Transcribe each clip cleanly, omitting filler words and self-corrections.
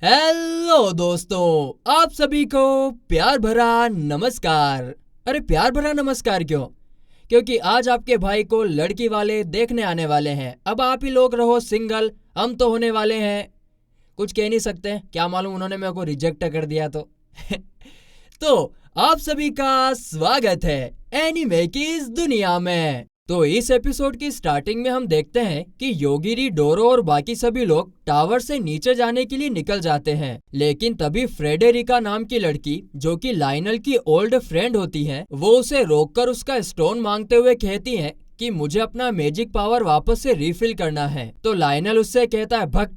Hello दोस्तों, आप सभी को प्यार भरा नमस्कार। अरे प्यार भरा नमस्कार क्यों? क्योंकि आज आपके भाई को लड़की वाले देखने आने वाले हैं। अब आप ही लोग रहो सिंगल, हम तो होने वाले हैं। कुछ कह नहीं सकते, क्या मालूम उन्होंने मेरे को रिजेक्ट कर दिया तो। तो आप सभी का स्वागत है एनीमे की इस दुनिया में। तो इस एपिसोड की स्टार्टिंग में हम देखते हैं कि योगिरी, डोरो और बाकी सभी लोग टावर से नीचे जाने के लिए निकल जाते हैं। लेकिन तभी फ्रेडेरिका नाम की लड़की, जो कि लाइनल की ओल्ड फ्रेंड होती है, वो उसे रोककर उसका स्टोन मांगते हुए कहती है कि मुझे अपना मैजिक पावर वापस से रिफिल करना है। तो लाइनल उससे कहता है भग।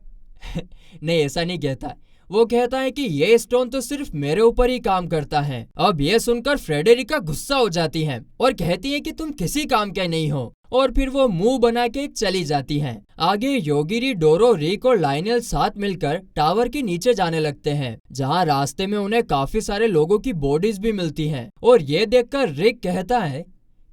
नहीं, ऐसा नहीं कहता। वो कहता है कि ये स्टोन तो सिर्फ मेरे ऊपर ही काम करता है। अब ये सुनकर फ्रेडेरिका गुस्सा हो जाती है और कहती है कि तुम किसी काम के नहीं हो, और फिर वो मुंह बना के चली जाती हैं। आगे योगिरी, डोरो, रिक और लाइनल साथ मिलकर टावर के नीचे जाने लगते हैं, जहाँ रास्ते में उन्हें काफी सारे लोगों की बॉडीज भी मिलती हैं। और ये देखकर रिक कहता है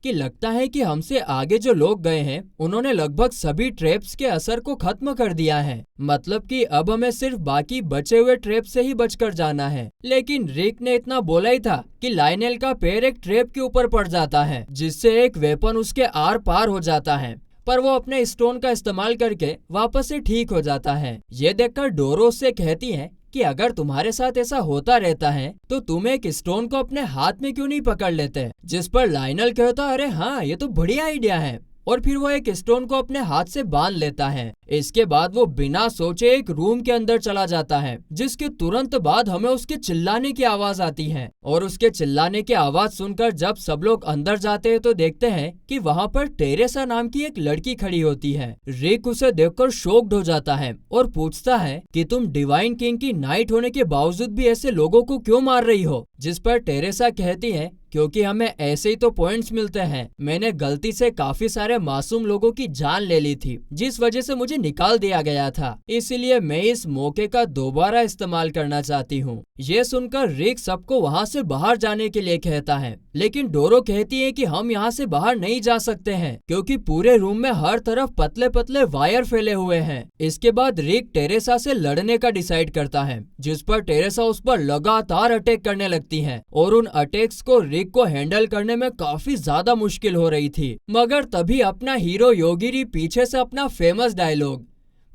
कि लगता है कि हमसे आगे जो लोग गए हैं उन्होंने लगभग सभी ट्रैप्स के असर को खत्म कर दिया है। मतलब कि अब हमें सिर्फ बाकी बचे हुए ट्रैप से ही बचकर जाना है। लेकिन रिक ने इतना बोला ही था कि लाइनेल का पैर एक ट्रैप के ऊपर पड़ जाता है, जिससे एक वेपन उसके आर पार हो जाता है। पर वो अपने स्टोन का इस्तेमाल करके वापस से ठीक हो जाता है। ये देखकर डोरो से कहती है कि अगर तुम्हारे साथ ऐसा होता रहता है तो तुम एक स्टोन को अपने हाथ में क्यों नहीं पकड़ लेते? जिस पर लाइनल कहता, अरे हाँ, ये तो बढ़िया आइडिया है। और फिर वो एक स्टोन को अपने हाथ से बांध लेता है। इसके बाद वो बिना सोचे एक रूम के अंदर चला जाता है, जिसके तुरंत बाद हमें उसके चिल्लाने की आवाज आती है। और उसके चिल्लाने की आवाज सुनकर जब सब लोग अंदर जाते हैं तो देखते हैं कि वहाँ पर टेरेसा नाम की एक लड़की खड़ी होती है। रिक उसे देखकर शॉक्ड हो जाता है और पूछता है कि तुम डिवाइन किंग की नाइट होने के बावजूद भी ऐसे लोगों को क्यों मार रही हो? जिस पर टेरेसा कहती है क्योंकि हमें ऐसे ही तो पॉइंट्स मिलते हैं। मैंने गलती से काफी सारे मासूम लोगों की जान ले ली थी, जिस वजह से मुझे निकाल दिया गया था। इसीलिए मैं इस मौके का दोबारा इस्तेमाल करना चाहती हूँ। ये सुनकर रिक सबको वहाँ से बाहर जाने के लिए कहता है, लेकिन डोरो कहती है कि हम यहाँ से बाहर नहीं जा सकते हैं क्योंकि पूरे रूम में हर तरफ पतले पतले वायर फैले हुए हैं। इसके बाद रिक टेरेसा से लड़ने का डिसाइड करता है, जिस पर टेरेसा उस पर लगातार अटैक करने लगती है और उन अटैक्स को रिक को हैंडल करने में काफी ज्यादा मुश्किल हो रही थी। मगर तभी अपना हीरो योगिरी पीछे से अपना फेमस डायलॉग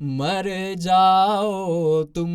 मर जाओ तुम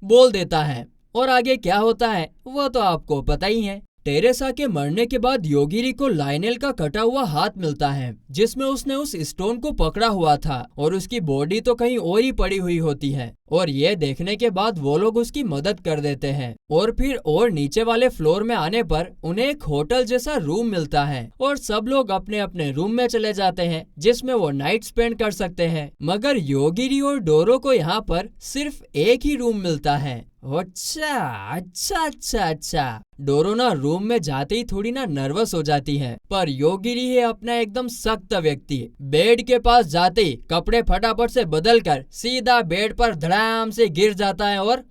बोल देता है। और आगे क्या होता है वो तो आपको पता ही है। टेरेसा के मरने के बाद योगिरी को लाइनेल का कटा हुआ हाथ मिलता है, जिसमें उसने उस स्टोन को पकड़ा हुआ था, और उसकी बॉडी तो कहीं और ही पड़ी हुई होती है। और ये देखने के बाद वो लोग उसकी मदद कर देते हैं। और फिर और नीचे वाले फ्लोर में आने पर उन्हें एक होटल जैसा रूम मिलता है और सब लोग अपने अपने रूम में चले जाते हैं, जिसमें वो नाइट स्पेंड कर सकते हैं। मगर योगिरी और डोरो को यहाँ पर सिर्फ एक ही रूम मिलता है। अच्छा अच्छा अच्छा अच्छा। डोरो ना रूम में जाते ही थोड़ी ना नर्वस हो जाती है, पर योगिरी है अपना एकदम सख्त व्यक्ति। बेड के पास जाते ही कपड़े फटाफट से बदलकर सीधा बेड पर धड़ाम से गिर जाता है और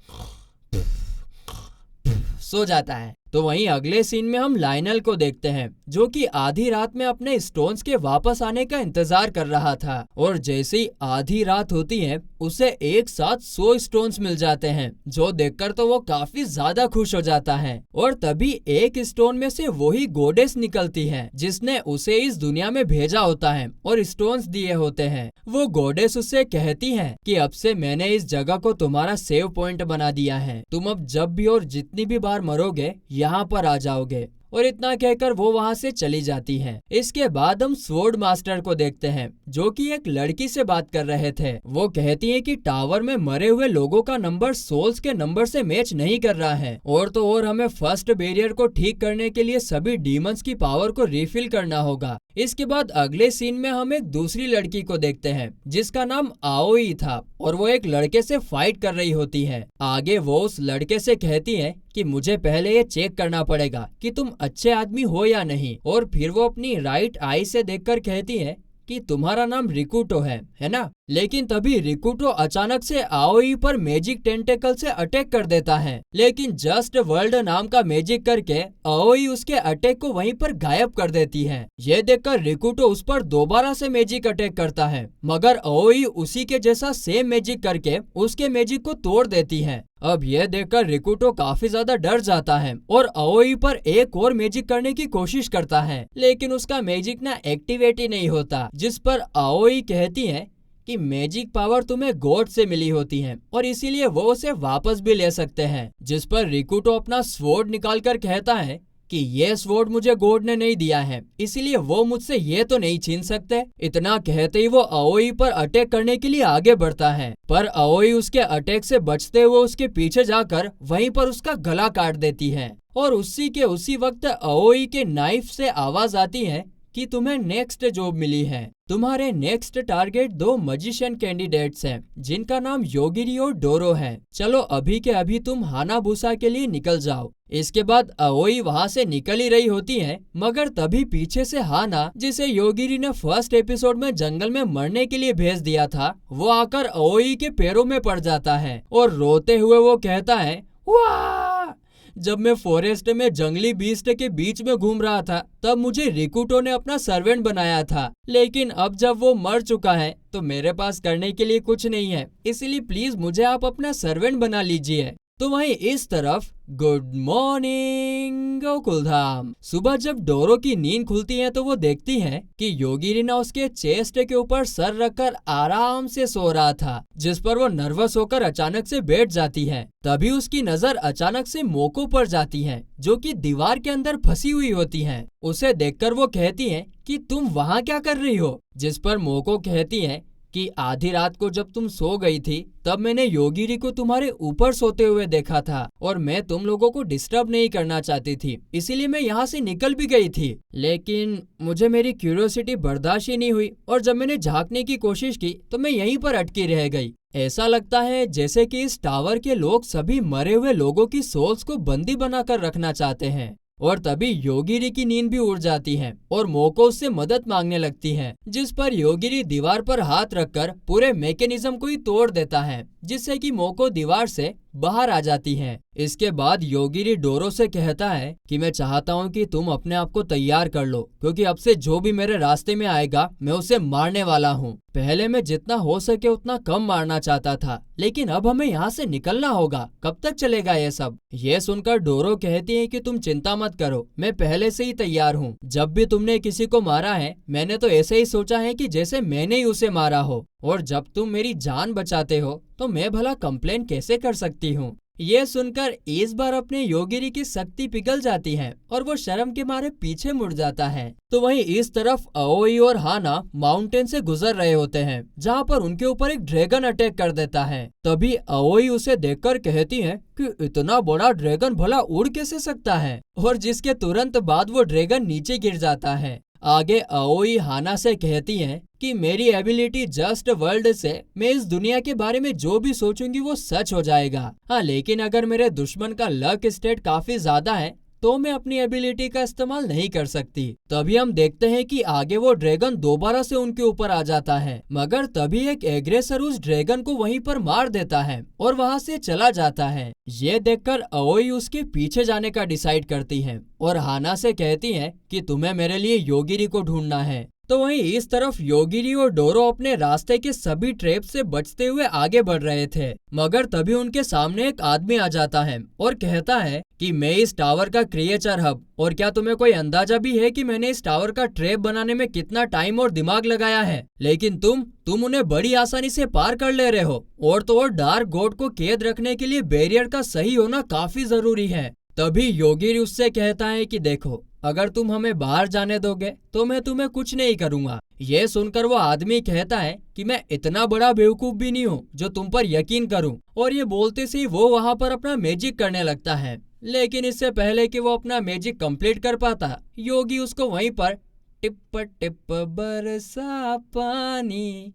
सो जाता है। तो वहीं अगले सीन में हम लाइनल को देखते हैं, जो कि आधी रात में अपने स्टोन्स के वापस आने का इंतजार कर रहा था। और जैसे ही आधी रात होती है उसे एक साथ 100 स्टोन्स मिल जाते हैं, जो देखकर तो वो काफी ज्यादा खुश हो जाता है। और तभी एक स्टोन में से वही गॉडेस निकलती है जिसने उसे इस दुनिया में भेजा होता है और स्टोन्स दिए होते हैं। वो गॉडेस उससे कहती है कि अब से मैंने इस जगह को तुम्हारा सेव पॉइंट बना दिया है, तुम अब जब भी और जितनी भी बार मरोगे यहाँ पर आ जाओगे। और इतना कहकर वो वहाँ से चली जाती है। इसके बाद हम स्वॉर्ड मास्टर को देखते हैं, जो कि एक लड़की से बात कर रहे थे। वो कहती है कि टावर में मरे हुए लोगों का नंबर सोल्स के नंबर से मैच नहीं कर रहा है, और तो और हमें फर्स्ट बैरियर को ठीक करने के लिए सभी डीमंस की पावर को रिफिल करना होगा। इसके बाद अगले सीन में हम एक दूसरी लड़की को देखते हैं, जिसका नाम आओई था, और वो एक लड़के से फाइट कर रही होती है। आगे वो उस लड़के से कहती है कि मुझे पहले ये चेक करना पड़ेगा कि तुम अच्छे आदमी हो या नहीं। और फिर वो अपनी राइट आई से देखकर कहती है कि तुम्हारा नाम रिकुटो है ना? लेकिन तभी रिकुटो अचानक से आओई पर मैजिक टेंटेकल से अटैक कर देता है, लेकिन जस्ट वर्ल्ड नाम का मैजिक करके आओई उसके अटैक को वहीं पर गायब कर देती है। ये देखकर रिकुटो उस पर दोबारा से मैजिक अटैक करता है, मगर आओई उसी के जैसा सेम मैजिक करके उसके मैजिक को तोड़ देती है। अब यह देखकर रिकुटो काफी ज्यादा डर जाता है और आओई पर एक और मैजिक करने की कोशिश करता है, लेकिन उसका मैजिक ना एक्टिवेट ही नहीं होता, जिस पर आओई कहती है कि मैजिक पावर तुम्हें गॉड से मिली होती है और इसीलिए वो उसे वापस भी ले सकते हैं। जिस पर रिकुटो अपना स्वॉर्ड निकालकर कहता है कि ये स्वॉर्ड मुझे गॉड ने नहीं दिया है, इसीलिए वो मुझसे ये तो नहीं छीन सकते। इतना कहते ही वो आओई पर अटैक करने के लिए आगे बढ़ता है, पर आओई उसके अटैक से बचते हुए उसके पीछे जाकर वहीं पर उसका गला काट देती है। और उसी वक्त आओई के नाइफ से आवाज आती है कि तुम्हें नेक्स्ट जॉब मिली है। तुम्हारे नेक्स्ट टारगेट 2 मजिशियन कैंडिडेट्स हैं, जिनका नाम योगिरी और डोरो है। चलो अभी के अभी तुम हानाबुसा के लिए निकल जाओ। इसके बाद आओई वहाँ से निकल ही रही होती है, मगर तभी पीछे से हाना, जिसे योगिरी ने फर्स्ट एपिसोड में जंगल में मरने के लिए भेज दिया था, वो आकर आओई के पैरों में पड़ जाता है और रोते हुए वो कहता है, वाह! जब मैं फॉरेस्ट में जंगली बीस्ट के बीच में घूम रहा था तब मुझे रिकुटो ने अपना सर्वेंट बनाया था, लेकिन अब जब वो मर चुका है तो मेरे पास करने के लिए कुछ नहीं है, इसलिए प्लीज मुझे आप अपना सर्वेंट बना लीजिए। तो वहीं इस तरफ गुड मॉर्निंग गोकुलधाम। सुबह जब डोरो की नींद खुलती है तो वो देखती है कि योगिरीना उसके चेस्ट के ऊपर सर रखकर आराम से सो रहा था, जिस पर वो नर्वस होकर अचानक से बैठ जाती है। तभी उसकी नजर अचानक से मोको पर जाती है, जो कि दीवार के अंदर फंसी हुई होती है। उसे देखकर वो कहती है कि तुम वहाँ क्या कर रही हो, जिस पर मोको कहती है कि आधी रात को जब तुम सो गई थी तब मैंने योगिरी को तुम्हारे ऊपर सोते हुए देखा था और मैं तुम लोगों को डिस्टर्ब नहीं करना चाहती थी, इसीलिए मैं यहाँ से निकल भी गई थी, लेकिन मुझे मेरी क्यूरियोसिटी बर्दाश्त ही नहीं हुई और जब मैंने झांकने की कोशिश की तो मैं यहीं पर अटकी रह गई। ऐसा लगता है जैसे कि इस टावर के लोग सभी मरे हुए लोगों की सोल्स को बंदी बनाकर रखना चाहते हैं। और तभी योगिरी की नींद भी उड़ जाती है और मोको उससे मदद मांगने लगती है, जिस पर योगिरी दीवार पर हाथ रखकर पूरे मैकेनिज्म को ही तोड़ देता है, जिससे कि मोको दीवार से बाहर आ जाती है। इसके बाद योगिरी डोरो से कहता है कि मैं चाहता हूँ कि तुम अपने आप को तैयार कर लो, क्योंकि अब से जो भी मेरे रास्ते में आएगा मैं उसे मारने वाला हूँ। पहले मैं जितना हो सके उतना कम मारना चाहता था, लेकिन अब हमें यहाँ से निकलना होगा। कब तक चलेगा ये सब? ये सुनकर डोरो कहती है कि तुम चिंता मत करो, मैं पहले से ही तैयार हूँ। जब भी तुमने किसी को मारा है मैंने तो ऐसे ही सोचा है कि जैसे मैंने ही उसे मारा हो, और जब तुम मेरी जान बचाते हो तो मैं भला कंप्लेन कैसे कर सकती हूँ। ये सुनकर इस बार अपने योगिरी की शक्ति पिघल जाती है और वो शर्म के मारे पीछे मुड़ जाता है। तो वहीं इस तरफ आओई और हाना माउंटेन से गुजर रहे होते हैं, जहाँ पर उनके ऊपर एक ड्रैगन अटैक कर देता है। तभी आओई उसे देखकर कहती है कि इतना बड़ा ड्रैगन भला उड़ कैसे सकता है, और जिसके तुरंत बाद वो ड्रैगन नीचे गिर जाता है। आगे आओई हाना से कहती है कि मेरी एबिलिटी जस्ट वर्ल्ड से मैं इस दुनिया के बारे में जो भी सोचूंगी वो सच हो जाएगा। हाँ, लेकिन अगर मेरे दुश्मन का लक स्टेट काफी ज्यादा है तो मैं अपनी एबिलिटी का इस्तेमाल नहीं कर सकती। तभी हम देखते हैं कि आगे वो ड्रैगन दोबारा से उनके ऊपर आ जाता है, मगर तभी एक एग्रेसर उस ड्रैगन को वहीं पर मार देता है और वहाँ से चला जाता है। ये देखकर आओई उसके पीछे जाने का डिसाइड करती है और हाना से कहती है कि तुम्हें मेरे लिए योगिरी को ढूंढना है। तो वहीं इस तरफ योगिरी और डोरो अपने रास्ते के सभी ट्रैप से बचते हुए आगे बढ़ रहे थे, मगर तभी उनके सामने एक आदमी आ जाता है और कहता है कि मैं इस टावर का क्रिएचर हब, और क्या तुम्हें कोई अंदाजा भी है कि मैंने इस टावर का ट्रैप बनाने में कितना टाइम और दिमाग लगाया है, लेकिन तुम उन्हें बड़ी आसानी से पार कर ले रहे हो। और तो और डार्क गॉड को कैद रखने के लिए बैरियर का सही होना काफी जरूरी है। तभी योगिरी उससे कहता है कि देखो, अगर तुम हमें बाहर जाने दोगे तो मैं तुम्हें कुछ नहीं करूँगा। ये सुनकर वो आदमी कहता है कि मैं इतना बड़ा बेवकूफ भी नहीं हूँ जो तुम पर यकीन करूँ, और ये बोलते से ही वो वहाँ पर अपना मैजिक करने लगता है। लेकिन इससे पहले कि वो अपना मैजिक कंप्लीट कर पाता, योगी उसको वहीं पर टिप टिप बरसा पानी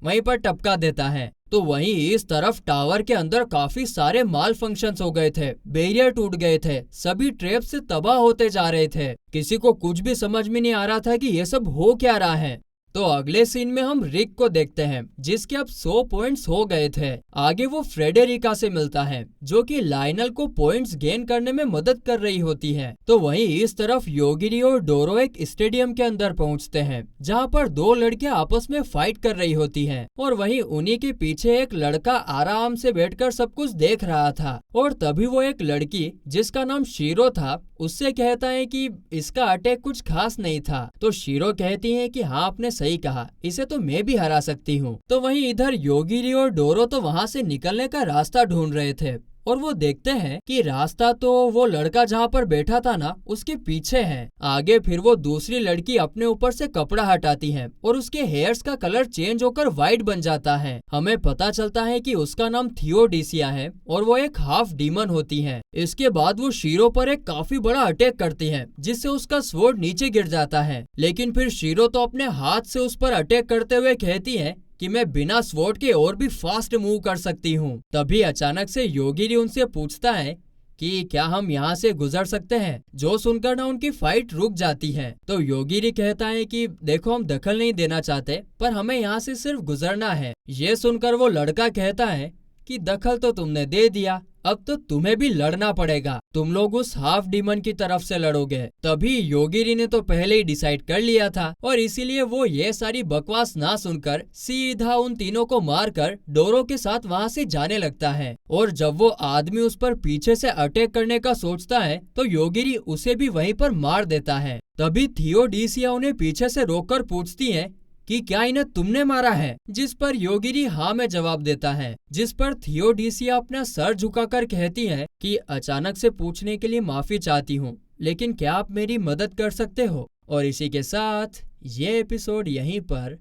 वहीं पर टपका देता है। तो वहीं इस तरफ टावर के अंदर काफी सारे माल फंक्शंस हो गए थे, बैरियर टूट गए थे, सभी ट्रैप से तबाह होते जा रहे थे। किसी को कुछ भी समझ में नहीं आ रहा था कि ये सब हो क्या रहा है। तो अगले सीन में हम रिक को देखते हैं जिसके अब 100 पॉइंट्स हो गए थे। आगे वो फ्रेडेरिका से मिलता है जो कि लायनल को पॉइंट्स गेन करने में मदद कर रही होती है। तो वहीं इस तरफ योगिरी और डोरो एक स्टेडियम के अंदर पहुंचते हैं जहां पर दो लड़कियां आपस में फाइट कर रही होती हैं और वहीं उन्हीं के पीछे एक लड़का आराम से बैठकर सब कुछ देख रहा था। और तभी वो एक लड़की जिसका नाम शीरो था उससे कहता है कि इसका अटैक कुछ खास नहीं था। तो शीरो कहती है कि हाँ आपने सही कहा, इसे तो मैं भी हरा सकती हूँ। तो वहीं इधर योगिरी और डोरो तो वहाँ से निकलने का रास्ता ढूंढ रहे थे और वो देखते हैं कि रास्ता तो वो लड़का जहाँ पर बैठा था ना उसके पीछे है। आगे फिर वो दूसरी लड़की अपने ऊपर से कपड़ा हटाती है और उसके हेयर्स का कलर चेंज होकर व्हाइट बन जाता है। हमें पता चलता है कि उसका नाम थियोडीसिया है और वो एक हाफ डीमन होती है। इसके बाद वो शीरो पर एक काफी बड़ा अटैक करती है जिससे उसका स्वॉर्ड नीचे गिर जाता है। लेकिन फिर शीरो तो अपने हाथ से उस पर अटैक करते हुए कहती है कि मैं बिना स्वॉर्ड के और भी फास्ट मूव कर सकती हूँ। तभी अचानक से योगिरी उनसे पूछता है कि क्या हम यहाँ से गुजर सकते हैं, जो सुनकर ना उनकी फाइट रुक जाती है। तो योगिरी कहता है कि देखो हम दखल नहीं देना चाहते पर हमें यहाँ से सिर्फ गुजरना है। ये सुनकर वो लड़का कहता है कि दखल तो तुमने दे दिया, अब तो तुम्हें भी लड़ना पड़ेगा, तुम लोग उस हाफ डीमन की तरफ से लड़ोगे। तभी योगिरी ने तो पहले ही डिसाइड कर लिया था और इसीलिए वो ये सारी बकवास ना सुनकर सीधा उन तीनों को मारकर डोरो के साथ वहाँ से जाने लगता है। और जब वो आदमी उस पर पीछे से अटैक करने का सोचता है तो योगिरी उसे भी वहीं पर मार देता है। तभी थियोडीसिया उन्हें पीछे से रोककर पूछती है कि क्या इन्हें तुमने मारा है, जिस पर योगिरी हाँ में जवाब देता है। जिस पर थियोडीसिया अपना सर झुकाकर कहती है कि अचानक से पूछने के लिए माफी चाहती हूँ, लेकिन क्या आप मेरी मदद कर सकते हो। और इसी के साथ ये एपिसोड यहीं पर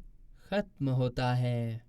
खत्म होता है।